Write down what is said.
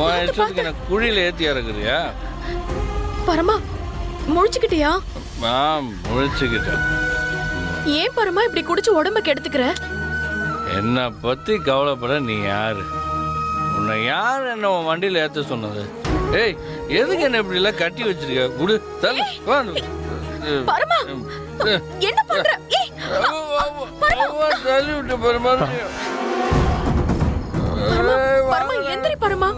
உன் இஷ்டத்துக்கு என்ன குழியில ஏத்தி இறக்குறியா? பரமா முழிச்சுக்கிட்டியா? முழிச்சுக்கிட்டேன். ஏன் பரமா இப்படி குடிச்சு உடம்ப கெடுத்துக்கிற? என்ன பத்தி கவலைப்பட நீ யாரு? உன்னை யார் என்ன உன் வண்டியில ஏத்த சொன்னது? ஏய், எதுக்கு என்ன இப்படி எல்லாம் கட்டி வச்சிருக்க? குடு தள்ளு. பரமா என்ன பண்ற? ஏய் தள்ளி விட்டு பரமா. பரமா எந்திரி பரமா.